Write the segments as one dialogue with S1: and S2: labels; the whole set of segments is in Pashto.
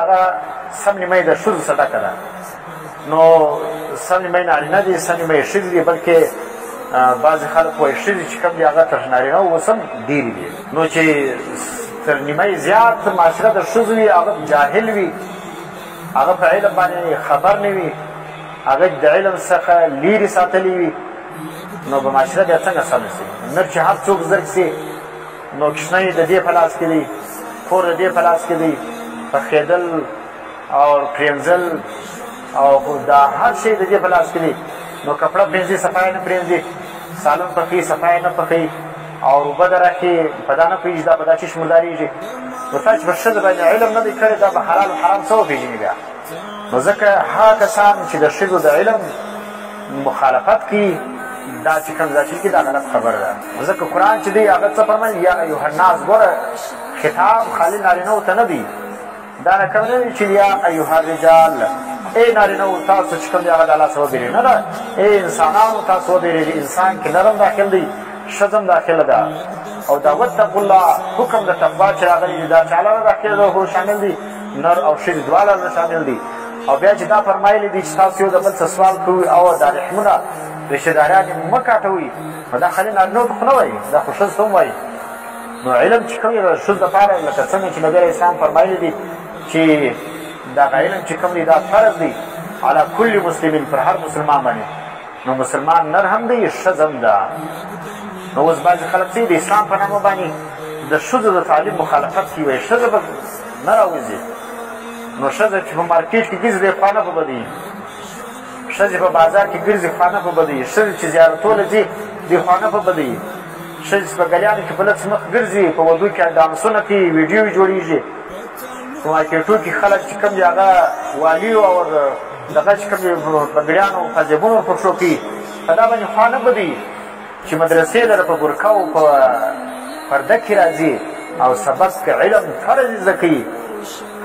S1: هغه سم نیمه د ښځو صدقه ده. نو سم نیمه نارینه دي، سم نیمه یې ښځې دي، بلکې بعضې خلک وایي ښځې چې کوم دي هغه تر نارینه اوس هم ډېرې دي. نو چې تر نیمه یې زیات معاشره د ښځو وي، هغه جاهل وي، هغه په علم باندې خبر نه وي، هغه د علم څخه لیرې ساتلی وي، نو به معاشره بیا څنګه سمه شي؟ نر چې هر څوک زرګ شي، نو کښنۍ د دې په لاس کې دی، کور د دې په لاس کې دی، پخېدل او پرېمځل او دا هر شی د دې په لاس کې دی. نو کپړه پرېمځي صفا یې نه پرېمځي، سالون پخوي صفا یې نه پخوي، او اوبه د راکې په دا نه پوهېږي دا په دا چش مردارېږي. نو تا چې په ښځه باندې علم نه دی کړی، دا به حلال و حرام څه وپېژني بیا؟ نو ځکه هغه کسان چې د ښځو د علم مخالفت کوي، دا چې کوم ځای کې دا غلط خبره ده. ځکه قرآن چې دی هغه څه فرمایي؟ یا ایها الناس، ګوره خطاب خالي نارینهو ته نه دی، دا نه کوم نه دی چې یا ایها الرجال، ای نارینهو تاسو چې کوم دی هغه د الله څخه وبېرېږئ. نه ده، ای انسانانو تاسو وبېرېږئ. انسان کې نرم داخل دی، ښځه هم داخله ده. او دا واتقوا الله، حکم د تقوا چې راغلی دی دا چا لره داخل ده، هو شامل دی، نر او ښځې دواړه لره شامل دي. او بیا چې دا فرمایلی دی چې تاسو یو د بل څه سوال کوئ او دا رحمونه رشتهداران یې مه کاټوئ، نو دا خالي نارینهو ته خو نه وایي، دا خو ښځو ته هم وایي. نو علم چې کوم یې د ښځو دپاره لکه څنګه چې نبي علیه اسلام فرمایلی دي چې دغه علم چې کوم دی دا فرض دی علی کل مسلمین، پر هر مسلمان باندې. نو مسلمان نر هم دی، ښځه هم ده. نو اوس بعضې خلک چې د اسلام په نامه باندې د ښځو د تعلیم مخالفت کوي، وایي ښځه به نه راوځي. نو ښځه چې په مارکېټ کې ګرځي دی خوا نه په بدوي، ښځې په بازار کې ګرځي خوا نه په بدوي، ښځې چې زیارتونه ځي دی خوا نه په بدوي، ښځې چې په ګلیانو کې په لڅ مخ ګرځي، په ودو کې ډانسونه کوي، ویډیو جوړېږي. په مارکېټو کې خلک چې کوم دي هغه والي او دغه چې کوم دي په ګلیانو پنجابونو ورپښو کوي، په دا باندې خوا نه بدوي. چې مدرسې لره په برکه او په پرده کې راځي او سبق علم فرض یې زده کوي،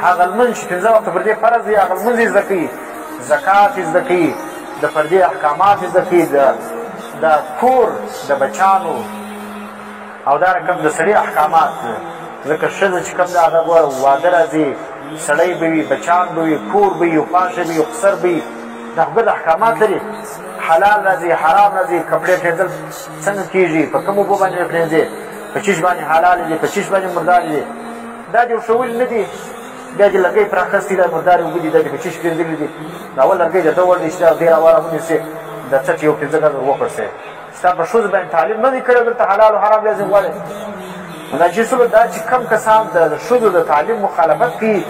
S1: هغه لمونځ چې 5 وخته پر دې فرض دی هغه لمونځ یې زده کوي، زکات یې زده کوي، د پردې احکامات یې زده کوي، د کور د بچانو او دا رقم د سړي احکامات. ځکه ښځه چې کوم ده هغه ګوره واده راځي، سړی به وي، بچان به وي، کور به وي، خواښه به وي، خسر به وي، دا خو ګډ احکامات لري. حلال راځي، حرام راځي، کپړې پرېږدل څنګه کېږي، په کوم اوبو باندې پرېږدي، په چیش باندې حلال دي، په چیش باندې مردار دي، دا دې ورښولي نه دي. بیا دې لرګی پراخستی دا مردارې اوبه دي، دا دې په چیش پرېږدلي دي. دا اول لرګی د ده ور دی چې دا ډېر هواره ونیسې، د څټ یو 15 ګزه وپړسې. ستا په ښځو باندې تعلیم نه دی کړی، دلته حلال و حرام لازم غواړې. دا چې څوک دا چې کم کسان د ښځو د تعلیم مخالفت کوي،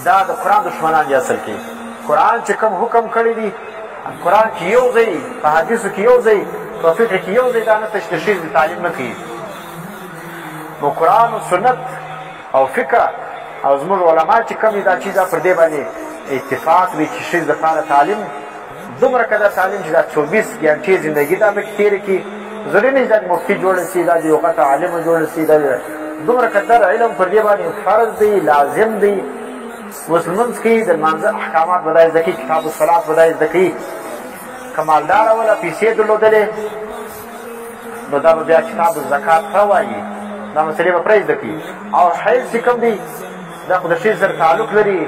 S1: دا د قرآن دښمنان دي اصل کې. قرآن چې کوم حکم کړی دی، قرآن کې یو ځای، په حدیثو کې یو ځای، په فقه کې یو ځای دا نهته چې د ښځې تعلیم نه کوي. نو قرآن و سنت او فقه او زموږ علما چې کوم دي دا چې دا پر دې باندې اتفاق وي چې ښځې دپاره تعلیم دومره قدر تعلیم چې دا 24 ګنټې زندګي دا پکې تېره کړي. ضروري نه چې دا د مفتي جوړه شي، دا د یو غټه عالمه جوړه شي، دا دومره قدر علم پر دې باندې فرض دی، لازم دی. اوس لمونځ کوي، د لمانځه احکامات به دا زده کوي، کتاب الصلات به دا زده کوي. که مالداره وله پیسې درلودلې، نو دا به بیا کتاب الزکات ښه وایي، دا مسلې به پرې زده کوي. او حیض چې کوم دی دا خو د ښځې سره تعلق لري،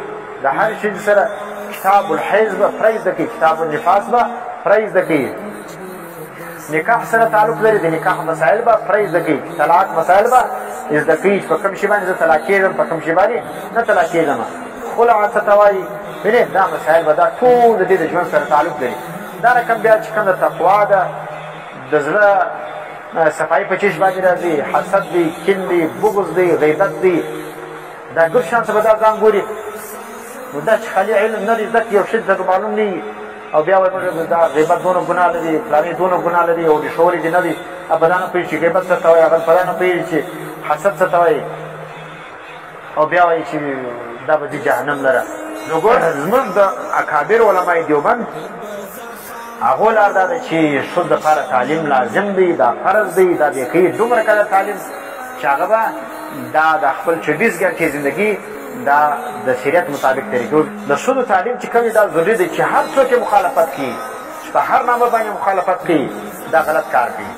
S1: د هر ښځې سره کتاب الحیض به پرې زده کوي، کتاب النفاس به پرې زده کوي. نکاح سره تعلق لري، د نکاح مسایل به پرې زده کوي، طلاق مسایل به زده کوي، په کوم شي باندې زه طلاق کېږم، په کوم شي باندې نه طلاق کېږم، خلع څه ته وایي. بینې دا مسایل به دا ټول د دې د ژوند سره تعلق لري. دا رقم بیا چې کوم د تقوا ده، د زړه صفایي په چیش باندې راځي، حسد دی، کین دی، بغض دی، غیبت دی، دا ګل شان څه به دا ځان ګوري. نو دا چې خالي علم نه دی زده کړي، یو ښځې ته معلوم نه وي، او بیا وایي موږ دا غیبت دونه ګناه لري، فلانې دونه ګناه لري، او ښورې دې نه دی، به دا نه پوهېږي چې غیبت څه ته وایي، هغه په دا نه پوهېږي چې حسد څه ته وایي، او بیا وایي چې دا به ځي جهنم لره. نو ګوره زموږ د اکابر علمای دیوبند هغو لار دا ده چې ښځو دپاره تعلیم لازم دی، دا فرض دی، دا دې کوي دومره قدر تعلیم چې هغه به دا د خپل 24 ګنټې زندګي دا د شریعت مطابق طریقو. د ښځو تعلیم چې کوم دا ضروري دی چې هر څوک یې مخالفت کوي، چې په هر نامه باندې مخالفت کوي، دا غلط کار کوي.